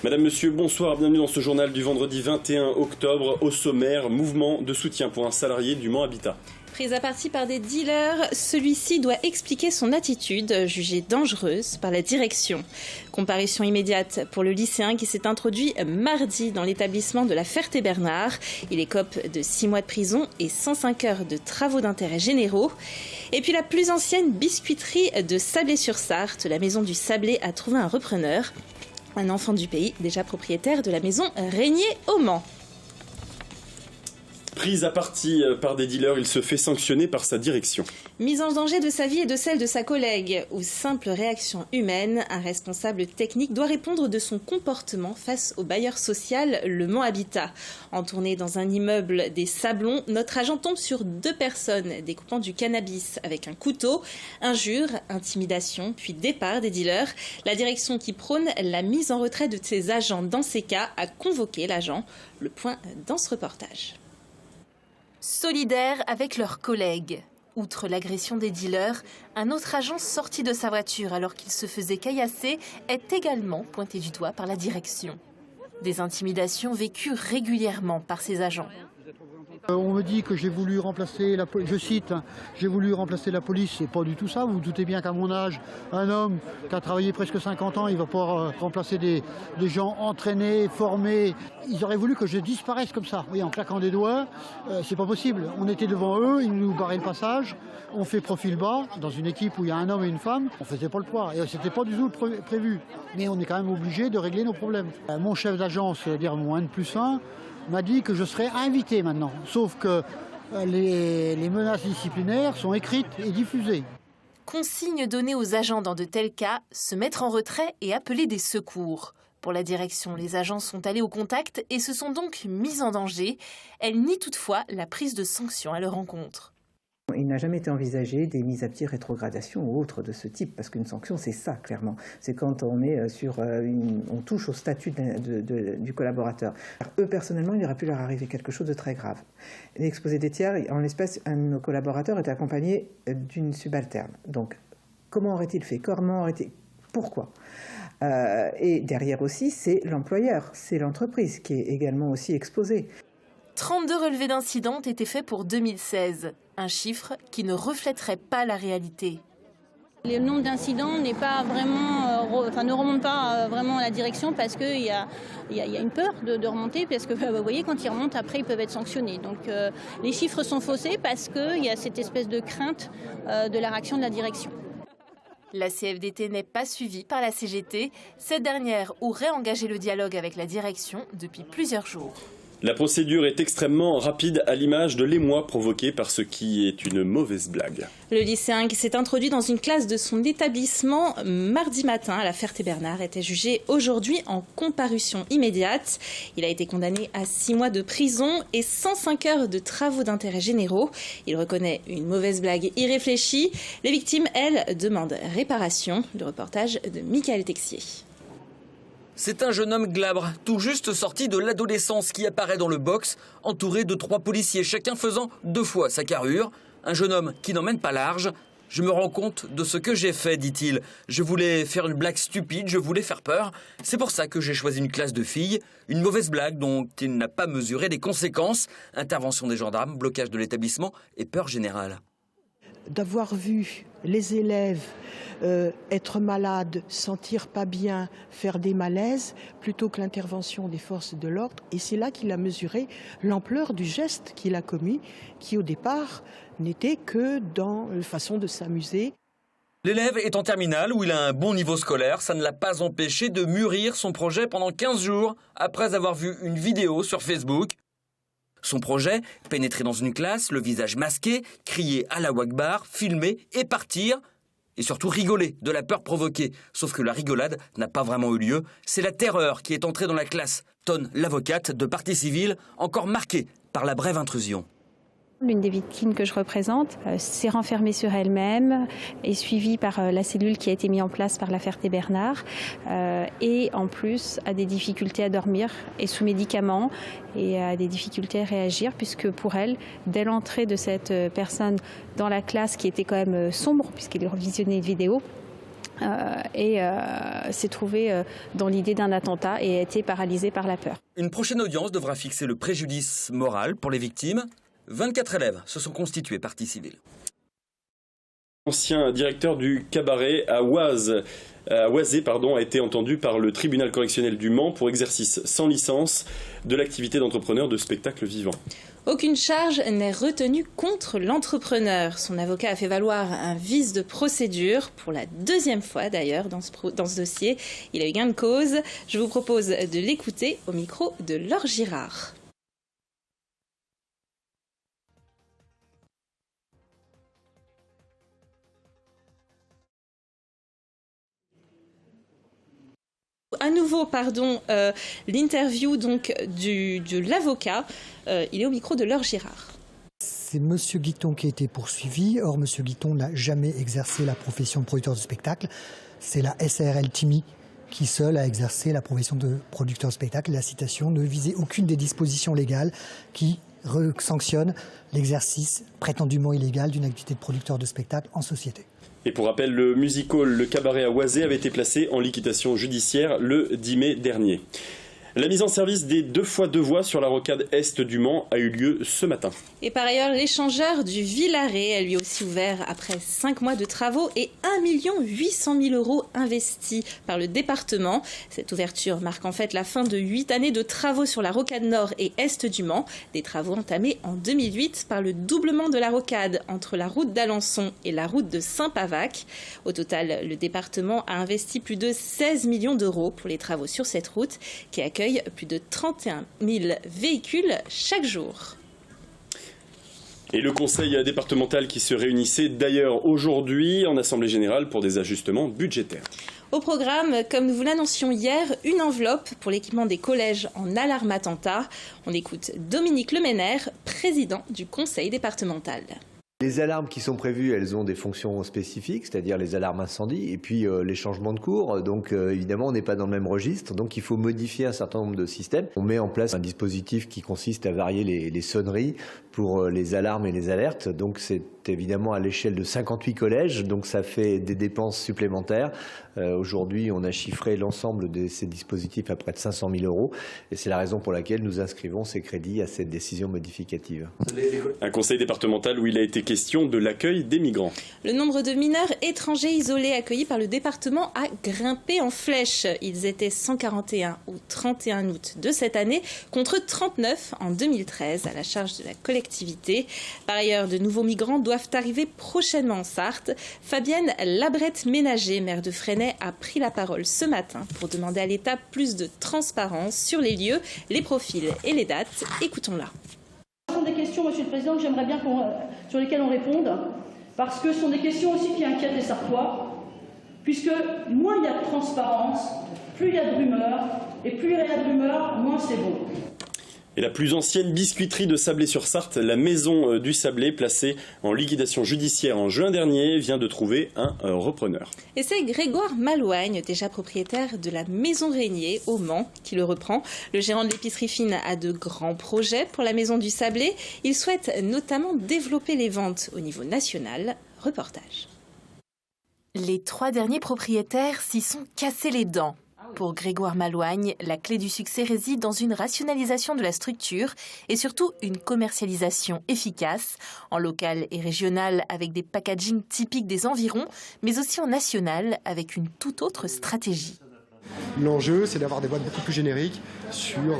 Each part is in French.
Madame, monsieur, bonsoir, bienvenue dans ce journal du vendredi 21 octobre. Au sommaire, mouvement de soutien pour un salarié du Mans Habitat. Pris à partie par des dealers, celui-ci doit expliquer son attitude, jugée dangereuse par la direction. Comparution immédiate pour le lycéen qui s'est introduit mardi dans l'établissement de la Ferté-Bernard. Il écope de 6 mois de prison et 105 heures de travaux d'intérêt généraux. Et puis la plus ancienne biscuiterie de Sablé-sur-Sarthe, la maison du Sablé a trouvé un repreneur. Un enfant du pays, déjà propriétaire de la maison Régnier au Mans. Pris à partie par des dealers, il se fait sanctionner par sa direction. Mise en danger de sa vie et de celle de sa collègue ou simple réaction humaine, un responsable technique doit répondre de son comportement face au bailleur social Le Mans Habitat. En tournée dans un immeuble des Sablons, notre agent tombe sur 2 personnes découpant du cannabis avec un couteau. Injures, intimidation, puis départ des dealers. La direction qui prône la mise en retrait de ses agents dans ces cas a convoqué l'agent. Le point dans ce reportage. Solidaires avec leurs collègues. Outre l'agression des dealers, un autre agent sorti de sa voiture alors qu'il se faisait caillasser est également pointé du doigt par la direction. Des intimidations vécues régulièrement par ces agents. On me dit que j'ai voulu remplacer la police, je cite, j'ai voulu remplacer la police, c'est pas du tout ça. Vous vous doutez bien qu'à mon âge, un homme qui a travaillé presque 50 ans, il va pouvoir remplacer des gens entraînés, formés. Ils auraient voulu que je disparaisse comme ça, oui, en claquant des doigts. C'est pas possible. On était devant eux, ils nous barraient le passage. On fait profil bas, dans une équipe où il y a un homme et une femme, on faisait pas le poids. Et c'était pas du tout prévu. Mais on est quand même obligé de régler nos problèmes. Mon chef d'agence, c'est-à-dire mon N+1, m'a dit que je serais invité maintenant, sauf que les menaces disciplinaires sont écrites et diffusées. Consigne donnée aux agents dans de tels cas, se mettre en retrait et appeler des secours. Pour la direction, les agents sont allés au contact et se sont donc mis en danger. Elle nie toutefois la prise de sanctions à leur encontre. Il n'a jamais été envisagé des mises à pied, rétrogradation ou autres de ce type, parce qu'une sanction, c'est ça, clairement. C'est quand on est on touche au statut du collaborateur. Alors, eux, personnellement, il aurait pu leur arriver quelque chose de très grave. L'exposé des tiers, en l'espèce, un de nos collaborateurs était accompagné d'une subalterne. Donc, comment aurait-il fait? Pourquoi? Et derrière aussi, c'est l'employeur, c'est l'entreprise qui est également aussi exposée. 32 relevés d'incidents ont été faits pour 2016, un chiffre qui ne reflèterait pas la réalité. Le nombre d'incidents n'est pas vraiment, ne remonte pas vraiment à la direction parce qu'il y a une peur de remonter, parce que vous voyez, quand ils remontent, après, ils peuvent être sanctionnés. Donc les chiffres sont faussés parce qu'il y a cette espèce de crainte de la réaction de la direction. La CFDT n'est pas suivie par la CGT. Cette dernière aurait engagé le dialogue avec la direction depuis plusieurs jours. La procédure est extrêmement rapide à l'image de l'émoi provoqué par ce qui est une mauvaise blague. Le lycéen qui s'est introduit dans une classe de son établissement mardi matin à la Ferté-Bernard était jugé aujourd'hui en comparution immédiate. Il a été condamné à 6 mois de prison et 105 heures de travaux d'intérêt généraux. Il reconnaît une mauvaise blague irréfléchie. Les victimes, elles, demandent réparation. Le reportage de Michael Texier. C'est un jeune homme glabre, tout juste sorti de l'adolescence qui apparaît dans le box, entouré de 3 policiers, chacun faisant 2 fois sa carrure. Un jeune homme qui n'emmène pas large. « Je me rends compte de ce que j'ai fait », dit-il. « Je voulais faire une blague stupide, je voulais faire peur. C'est pour ça que j'ai choisi une classe de filles. Une mauvaise blague dont il n'a pas mesuré les conséquences. Intervention des gendarmes, blocage de l'établissement et peur générale. » D'avoir vu les élèves être malades, sentir pas bien, faire des malaises, plutôt que l'intervention des forces de l'ordre. Et c'est là qu'il a mesuré l'ampleur du geste qu'il a commis, qui au départ n'était que dans la façon de s'amuser. L'élève est en terminale où il a un bon niveau scolaire. Ça ne l'a pas empêché de mûrir son projet pendant 15 jours après avoir vu une vidéo sur Facebook. Son projet, pénétrer dans une classe, le visage masqué, crier Allahu Akbar, filmer et partir. Et surtout rigoler de la peur provoquée. Sauf que la rigolade n'a pas vraiment eu lieu. C'est la terreur qui est entrée dans la classe, tonne l'avocate de partie civile, encore marquée par la brève intrusion. L'une des victimes que je représente s'est renfermée sur elle-même, est suivie par la cellule qui a été mise en place par la Ferté-Bernard et en plus a des difficultés à dormir et sous médicaments et a des difficultés à réagir puisque pour elle, dès l'entrée de cette personne dans la classe qui était quand même sombre puisqu'elle visionnait une vidéo, et s'est trouvé dans l'idée d'un attentat et a été paralysé par la peur. Une prochaine audience devra fixer le préjudice moral pour les victimes. 24 élèves se sont constitués partie civile. L'ancien directeur du cabaret à Oisé a été entendu par le tribunal correctionnel du Mans pour exercice sans licence de l'activité d'entrepreneur de spectacle vivant. Aucune charge n'est retenue contre l'entrepreneur. Son avocat a fait valoir un vice de procédure, pour la deuxième fois d'ailleurs dans ce dossier. Il a eu gain de cause. Je vous propose de l'écouter au micro de Laure Girard. À nouveau, l'interview donc de l'avocat. Il est au micro de Laure Girard. C'est M. Guiton qui a été poursuivi. Or, M. Guiton n'a jamais exercé la profession de producteur de spectacle. C'est la SARL TIMI qui seule a exercé la profession de producteur de spectacle. La citation ne visait aucune des dispositions légales qui sanctionnent l'exercice prétendument illégal d'une activité de producteur de spectacle en société. Et pour rappel, le music hall Le Cabaret à Oisé avait été placé en liquidation judiciaire le 10 mai dernier. La mise en service des 2x2 voies sur la rocade est du Mans a eu lieu ce matin. Et par ailleurs, l'échangeur du Villaret a lui aussi ouvert après 5 mois de travaux et 1 800 000 € investis par le département. Cette ouverture marque en fait la fin de 8 années de travaux sur la rocade nord et est du Mans. Des travaux entamés en 2008 par le doublement de la rocade entre la route d'Alençon et la route de Saint-Pavac. Au total, le département a investi plus de 16 millions d'euros pour les travaux sur cette route qui accueille plus de 31 000 véhicules chaque jour. Et le conseil départemental qui se réunissait d'ailleurs aujourd'hui en assemblée générale pour des ajustements budgétaires. Au programme, comme nous vous l'annoncions hier, une enveloppe pour l'équipement des collèges en alarme attentat. On écoute Dominique Leménaire, président du conseil départemental. Les alarmes qui sont prévues, elles ont des fonctions spécifiques, c'est-à-dire les alarmes incendie et puis les changements de cours. Donc évidemment, on n'est pas dans le même registre, donc il faut modifier un certain nombre de systèmes. On met en place un dispositif qui consiste à varier les sonneries pour les alarmes et les alertes. Donc c'est évidemment à l'échelle de 58 collèges, donc ça fait des dépenses supplémentaires. Aujourd'hui, on a chiffré l'ensemble de ces dispositifs à près de 500 000 € et c'est la raison pour laquelle nous inscrivons ces crédits à cette décision modificative. Un conseil départemental où il a été question de l'accueil des migrants. Le nombre de mineurs étrangers isolés accueillis par le département a grimpé en flèche. Ils étaient 141 au 31 août de cette année contre 39 en 2013 à la charge de la collectivité. Par ailleurs, de nouveaux migrants doivent arriver prochainement en Sarthe. Fabienne Labrette-Ménager, maire de Fresnay, a pris la parole ce matin pour demander à l'État plus de transparence sur les lieux, les profils et les dates. Écoutons-la. Ce sont des questions, Monsieur le Président, que j'aimerais bien sur lesquelles on réponde, parce que ce sont des questions aussi qui inquiètent les Sartois, puisque moins il y a de transparence, plus il y a de rumeurs, et plus il y a de rumeurs, moins c'est bon. Et la plus ancienne biscuiterie de Sablé-sur-Sarthe, la Maison du Sablé, placée en liquidation judiciaire en juin dernier, vient de trouver un repreneur. Et c'est Grégoire Malouagne, déjà propriétaire de la Maison Régnier au Mans, qui le reprend. Le gérant de l'épicerie fine a de grands projets pour la Maison du Sablé. Il souhaite notamment développer les ventes au niveau national. Reportage. Les 3 derniers propriétaires s'y sont cassés les dents. Pour Grégoire Malouagne, la clé du succès réside dans une rationalisation de la structure et surtout une commercialisation efficace, en local et régional avec des packagings typiques des environs, mais aussi en national avec une toute autre stratégie. L'enjeu, c'est d'avoir des boîtes beaucoup plus génériques sur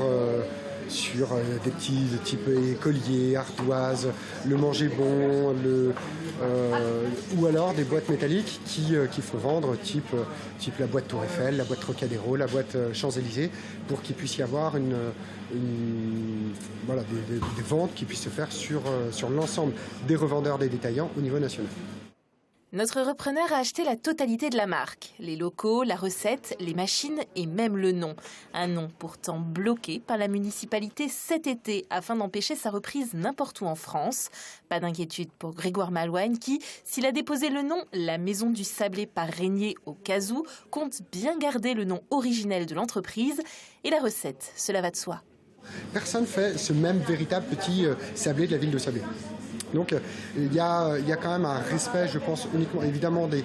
des petits type colliers, ardoises, le manger bon, ou alors des boîtes métalliques qui font vendre type la boîte Tour Eiffel, la boîte Trocadéro, la boîte Champs-Élysées, pour qu'il puisse y avoir des ventes qui puissent se faire sur l'ensemble des revendeurs, des détaillants au niveau national. Notre repreneur a acheté la totalité de la marque, les locaux, la recette, les machines et même le nom. Un nom pourtant bloqué par la municipalité cet été afin d'empêcher sa reprise n'importe où en France. Pas d'inquiétude pour Grégoire Malouagne qui, s'il a déposé le nom La Maison du Sablé par Régnier au cas où, compte bien garder le nom originel de l'entreprise et la recette, cela va de soi. Personne ne fait ce même véritable petit sablé de la ville de Sablé. Donc il y a quand même un respect, je pense, uniquement évidemment des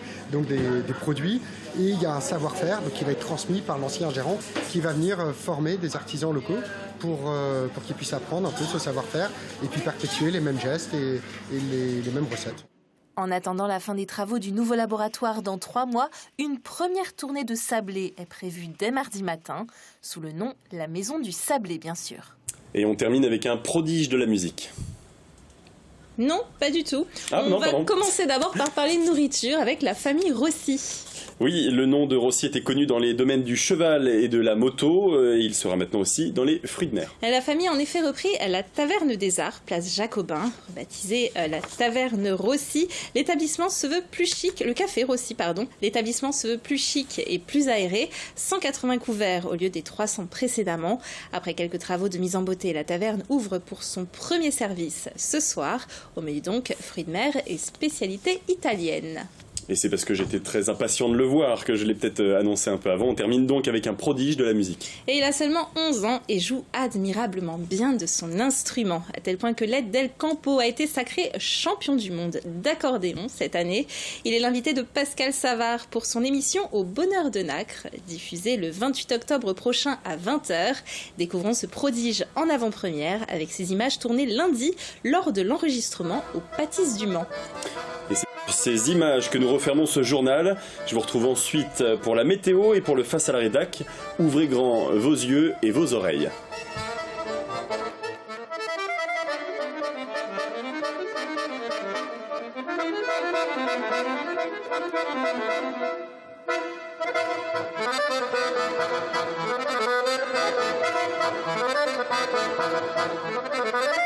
produits, et il y a un savoir-faire qui va être transmis par l'ancien gérant qui va venir former des artisans locaux pour qu'ils puissent apprendre un peu ce savoir-faire et puis perpétuer les mêmes gestes et les mêmes recettes. En attendant la fin des travaux du nouveau laboratoire dans 3 mois, une première tournée de sablé est prévue dès mardi matin, sous le nom La Maison du Sablé, bien sûr. Et on termine avec un prodige de la musique. Non, pas du tout. On va commencer d'abord par parler de nourriture avec la famille Rossi. Oui, le nom de Rossi était connu dans les domaines du cheval et de la moto. Il sera maintenant aussi dans les fruits de mer. La famille a en effet repris la Taverne des Arts, place Jacobin, rebaptisée la Taverne Rossi. L'établissement se veut plus chic, le café Rossi, pardon. L'établissement se veut plus chic et plus aéré. 180 couverts au lieu des 300 précédemment. Après quelques travaux de mise en beauté, la taverne ouvre pour son premier service ce soir. Au menu donc, fruits de mer et spécialités italiennes. Et c'est parce que j'étais très impatient de le voir que je l'ai peut-être annoncé un peu avant. On termine donc avec un prodige de la musique. Et il a seulement 11 ans et joue admirablement bien de son instrument, à tel point que Led Del Campo a été sacré champion du monde d'accordéon cette année. Il est l'invité de Pascal Savard pour son émission Au Bonheur de Nacre, diffusée le 28 octobre prochain à 20h. Découvrons ce prodige en avant-première avec ses images tournées lundi lors de l'enregistrement au Pâtisses du Mans. Et c'est ces images que nous refermons ce journal. Je vous retrouve ensuite pour la météo et pour le Face à la Rédac. Ouvrez grand vos yeux et vos oreilles. Thank you.